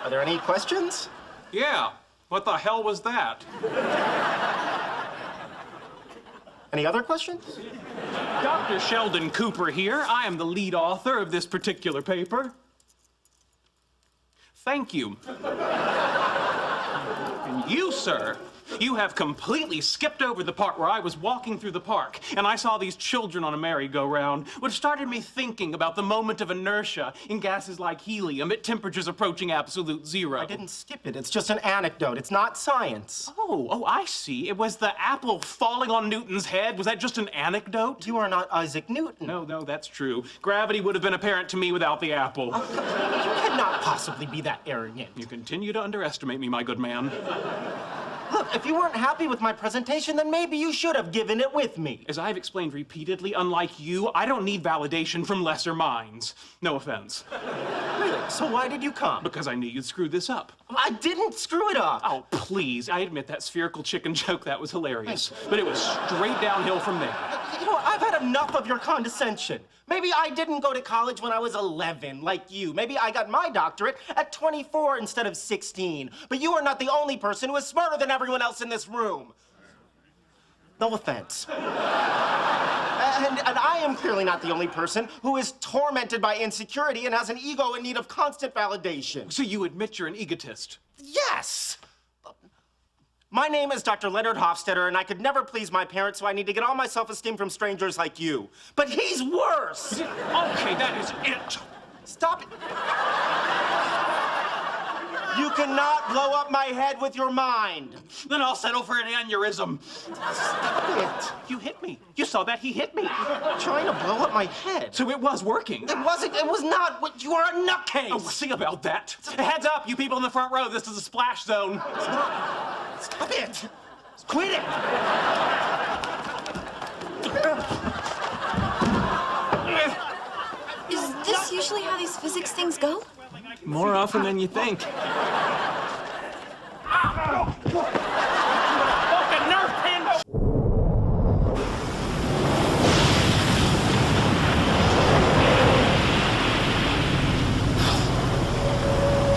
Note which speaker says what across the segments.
Speaker 1: Are there any questions?
Speaker 2: Yeah. What the hell was that?
Speaker 1: Any other questions?
Speaker 2: Dr. Sheldon Cooper here. I am the lead author of this particular paper. Thank you. And you, sir, you have completely skipped over the part where I was walking through the park and I saw these children on a merry-go-round, which started me thinking about the moment of inertia in gases like helium at temperatures approaching absolute zero.
Speaker 1: I didn't skip it. It's just an anecdote. It's not science.
Speaker 2: Oh, I see. It was the apple falling on Newton's head. Was that just an anecdote?
Speaker 1: You are not Isaac Newton.
Speaker 2: No, that's true. Gravity would have been apparent to me without the apple.
Speaker 1: You cannot possibly be that arrogant.
Speaker 2: You continue to underestimate me, my good man.
Speaker 1: Look, if you weren't happy with my presentation, then maybe you should have given it with me.
Speaker 2: As I've explained repeatedly, unlike you, I don't need validation from lesser minds. No offense.
Speaker 1: Really? So why did you come?
Speaker 2: Because I knew you'd screw this up.
Speaker 1: I didn't screw it up.
Speaker 2: Oh, please. I admit that spherical chicken joke, that was hilarious. But it was straight downhill from there.
Speaker 1: You know, I've had enough of your condescension. Maybe I didn't go to college when I was 11, like you. Maybe I got my doctorate at 24 instead of 16. But you are not the only person who is smarter than everyone else in this room. No offense. And I am clearly not the only person who is tormented by insecurity and has an ego in need of constant validation.
Speaker 2: So you admit you're an egotist?
Speaker 1: Yes! My name is Dr. Leonard Hofstadter, and I could never please my parents, so I need to get all my self-esteem from strangers like you. But he's worse!
Speaker 2: Okay, that is it.
Speaker 1: Stop it. You cannot blow up my head with your mind.
Speaker 2: Then I'll settle for an aneurysm.
Speaker 1: Stop it.
Speaker 2: You hit me. You saw that he hit me.
Speaker 1: Trying to blow up my head.
Speaker 2: So it was working.
Speaker 1: It wasn't. It was not. You are a nutcase.
Speaker 2: Oh, see about that. Heads up, you people in the front row. This is a splash zone.
Speaker 1: Stop it. Quit it.
Speaker 3: Is this usually how these physics things go?
Speaker 2: More often than you think. Fucking nerve pin!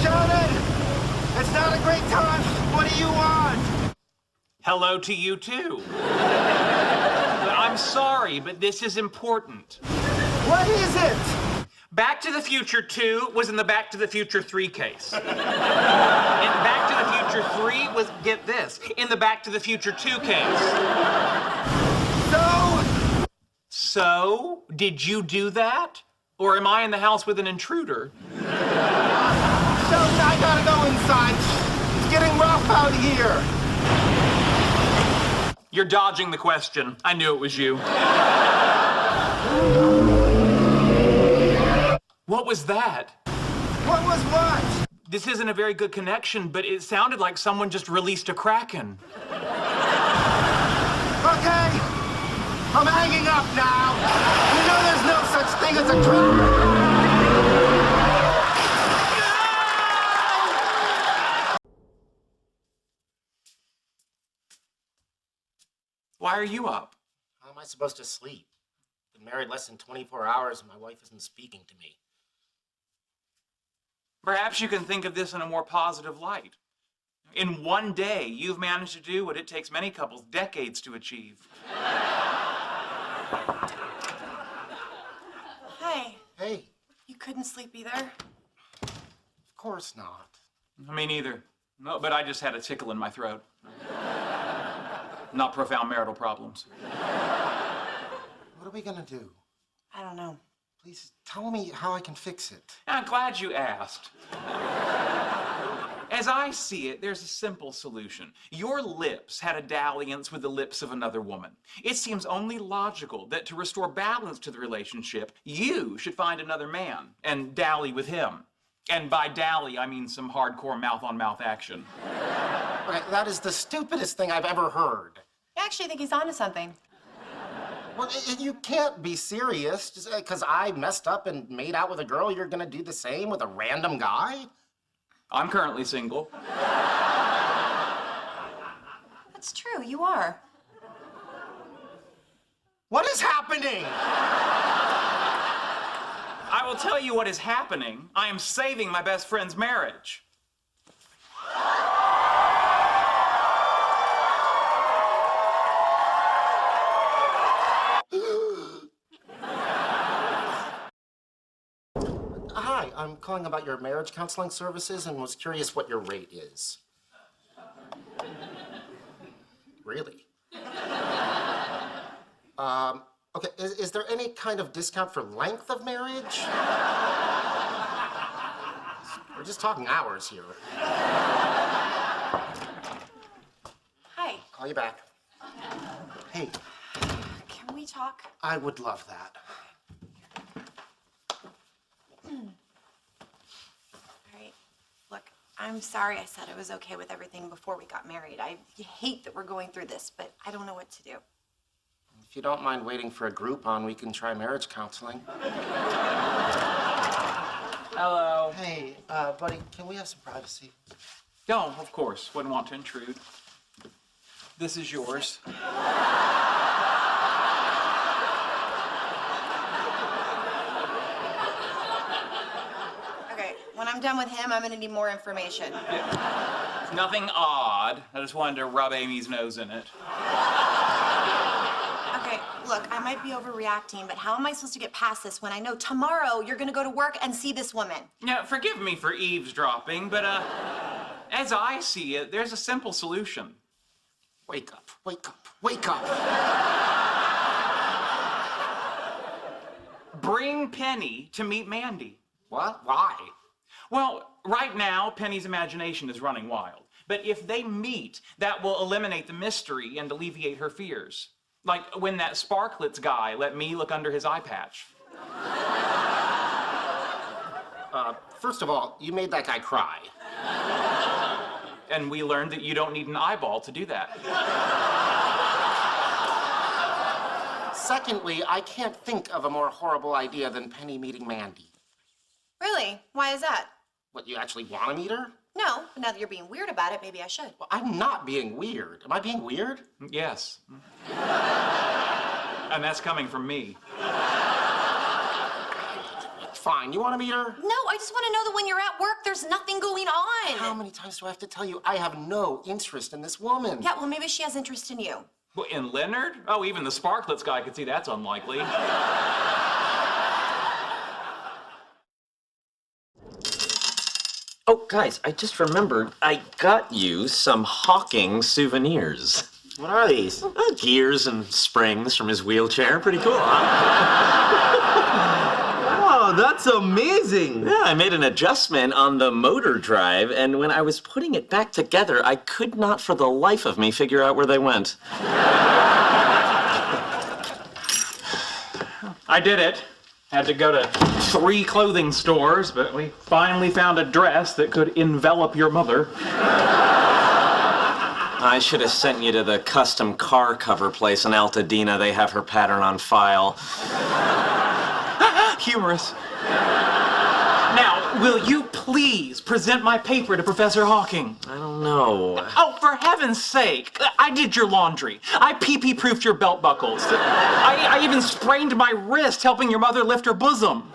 Speaker 1: Sheldon, it's not a great time. What do you want?
Speaker 2: Hello to you, too. I'm sorry, but this is important.
Speaker 1: What is it?
Speaker 2: Back to the Future 2 was in the Back to the Future 3 case. And Back to the Future 3 was, get this, in the Back to the Future 2 case. So, did you do that? Or am I in the house with an intruder?
Speaker 1: Sheldon, I gotta go inside. It's getting rough out here.
Speaker 2: You're dodging the question. I knew it was you. What was that?
Speaker 1: What was what?
Speaker 2: This isn't a very good connection, but it sounded like someone just released a kraken.
Speaker 1: Okay, I'm hanging up now. You know there's no such thing as a kraken.
Speaker 2: Why are you up?
Speaker 1: How am I supposed to sleep? Been married less than 24 hours and my wife isn't speaking to me.
Speaker 2: Perhaps you can think of this in a more positive light. In one day, you've managed to do what it takes many couples decades to achieve.
Speaker 3: Hi.
Speaker 1: Hey,
Speaker 3: You couldn't sleep either?
Speaker 1: of course not.
Speaker 2: Me neither. No, but I just had a tickle in my throat. Not profound marital problems.
Speaker 1: What are we gonna do?
Speaker 3: I don't know.
Speaker 1: Please tell me how I can fix it.
Speaker 2: I'm glad you asked. As I see it, there's a simple solution. Your lips had a dalliance with the lips of another woman. It seems only logical that to restore balance to the relationship, you should find another man and dally with him. And by dally, I mean some hardcore mouth-on-mouth action.
Speaker 1: Okay, that is the stupidest thing I've ever heard.
Speaker 3: I actually think he's onto something.
Speaker 1: Well, you can't be serious. Just because I messed up and made out with a girl, you're gonna do the same with a random guy?
Speaker 2: I'm currently single.
Speaker 3: That's true, you are.
Speaker 1: What is happening?
Speaker 2: I will tell you what is happening. I am saving my best friend's marriage.
Speaker 1: Hi, I'm calling about your marriage counseling services and was curious what your rate is. Really? Okay, is there any kind of discount for length of marriage? We're just talking hours here.
Speaker 3: Hi.
Speaker 1: Call you back. Hey,
Speaker 3: Can we talk?
Speaker 1: I would love that.
Speaker 3: All right. Look, I'm sorry I said I was okay with everything before we got married. I hate that we're going through this, but I don't know what to do.
Speaker 1: If you don't mind waiting for a Groupon, we can try marriage counseling.
Speaker 2: Hello.
Speaker 1: Hey, buddy, can we have some privacy?
Speaker 2: No, of course. Wouldn't want to intrude. This is yours.
Speaker 3: Okay, when I'm done with him, I'm gonna need more information.
Speaker 2: Nothing odd. I just wanted to rub Amy's nose in it.
Speaker 3: Okay, look, I might be overreacting, but how am I supposed to get past this when I know tomorrow you're gonna go to work and see this woman?
Speaker 2: Now, forgive me for eavesdropping, but as I see it, there's a simple solution.
Speaker 1: Wake up, wake up, wake up.
Speaker 2: Bring Penny to meet Mandy.
Speaker 1: What? Why?
Speaker 2: Well, right now, Penny's imagination is running wild. But if they meet, that will eliminate the mystery and alleviate her fears. Like when that Sparklets guy let me look under his eye patch.
Speaker 1: First of all, you made that guy cry.
Speaker 2: And we learned that you don't need an eyeball to do that.
Speaker 1: Secondly, I can't think of a more horrible idea than Penny meeting Mandy.
Speaker 3: Really? Why is that?
Speaker 1: What, you actually want to meet her?
Speaker 3: No, but now that you're being weird about it, maybe I should.
Speaker 1: Well, I'm not being weird. Am I being weird?
Speaker 2: Yes. And that's coming from me.
Speaker 1: Fine, you want to meet her?
Speaker 3: No, I just want to know that when you're at work, there's nothing going on.
Speaker 1: How many times do I have to tell you I have no interest in this woman?
Speaker 3: Yeah, well, maybe she has interest in you.
Speaker 2: Well, in Leonard? Oh, even the Sparklets guy could see that's unlikely.
Speaker 4: Oh, guys, I just remembered I got you some Hawking souvenirs.
Speaker 1: What are these?
Speaker 4: Gears and springs from his wheelchair. Pretty cool, huh?
Speaker 5: Oh, that's amazing!
Speaker 4: Yeah, I made an adjustment on the motor drive, and when I was putting it back together, I could not for the life of me figure out where they went.
Speaker 2: I did it. Had to go to 3 clothing stores, but we finally found a dress that could envelop your mother.
Speaker 4: I should have sent you to the custom car cover place in Altadena. They have her pattern on file.
Speaker 2: Humorous. Now, will you please present my paper to Professor Hawking?
Speaker 4: I don't know.
Speaker 2: Oh, for heaven's sake. I did your laundry. I pee-pee-proofed your belt buckles. I even sprained my wrist helping your mother lift her bosom.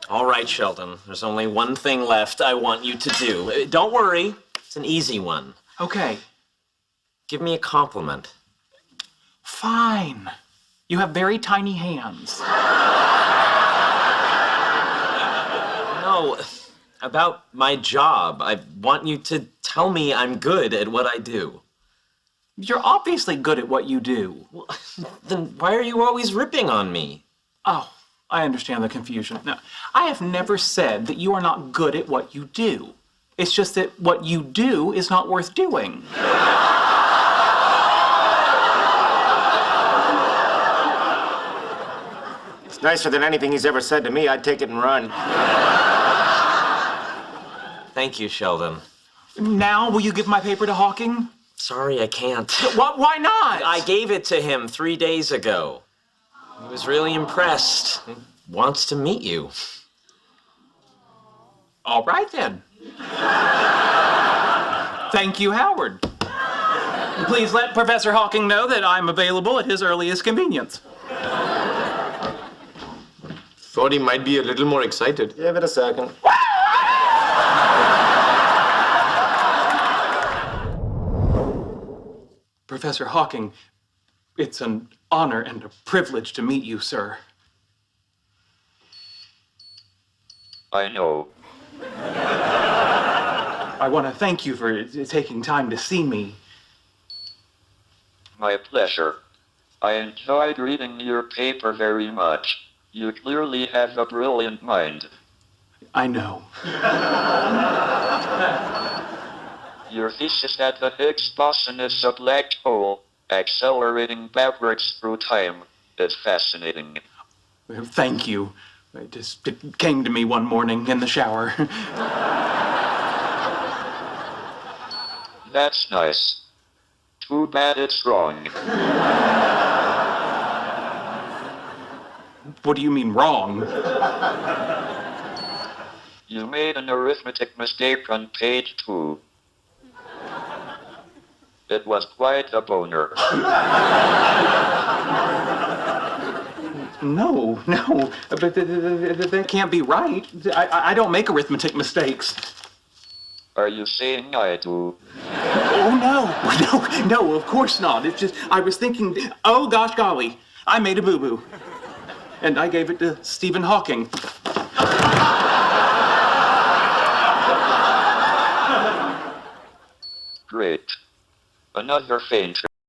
Speaker 4: All right, Sheldon. There's only one thing left I want you to do. Don't worry. It's an easy one.
Speaker 2: Okay,
Speaker 4: Give me a compliment.
Speaker 2: fine. You have very tiny hands.
Speaker 4: No, about my job. I want you to tell me I'm good at what I do.
Speaker 2: You're obviously good at what you do.
Speaker 4: Well, then why are you always ripping on me?
Speaker 2: Oh, I understand the confusion. Now, I have never said that you are not good at what you do. It's just that what you do is not worth doing.
Speaker 1: It's nicer than anything he's ever said to me. I'd take it and run.
Speaker 4: Thank you, Sheldon.
Speaker 2: Now, will you give my paper to Hawking?
Speaker 4: Sorry, I can't.
Speaker 2: Why not?
Speaker 4: I gave it to him 3 days ago. He was really impressed. He wants to meet you.
Speaker 2: All right, then. Thank you, Howard. Please let Professor Hawking know that I'm available at his earliest convenience.
Speaker 5: Thought he might be a little more excited.
Speaker 1: Give it a second.
Speaker 2: Professor Hawking, it's an honor and a privilege to meet you, sir.
Speaker 6: I know.
Speaker 2: I want to thank you for taking time to see me.
Speaker 6: My pleasure. I enjoyed reading your paper very much. You clearly have a brilliant mind.
Speaker 2: I know.
Speaker 6: Your thesis that the Higgs boson is a black hole, accelerating backwards through time, is fascinating.
Speaker 2: Thank you. It came to me one morning in the shower.
Speaker 6: That's nice. Too bad it's wrong.
Speaker 2: What do you mean wrong?
Speaker 6: You made an arithmetic mistake on page 2. It was quite a boner.
Speaker 2: No, but that can't be right. I don't make arithmetic mistakes.
Speaker 6: Are you saying I do?
Speaker 2: Oh, no, of course not. It's just, I was thinking, oh gosh golly, I made a boo-boo. And I gave it to Stephen Hawking.
Speaker 6: Great. Another faint.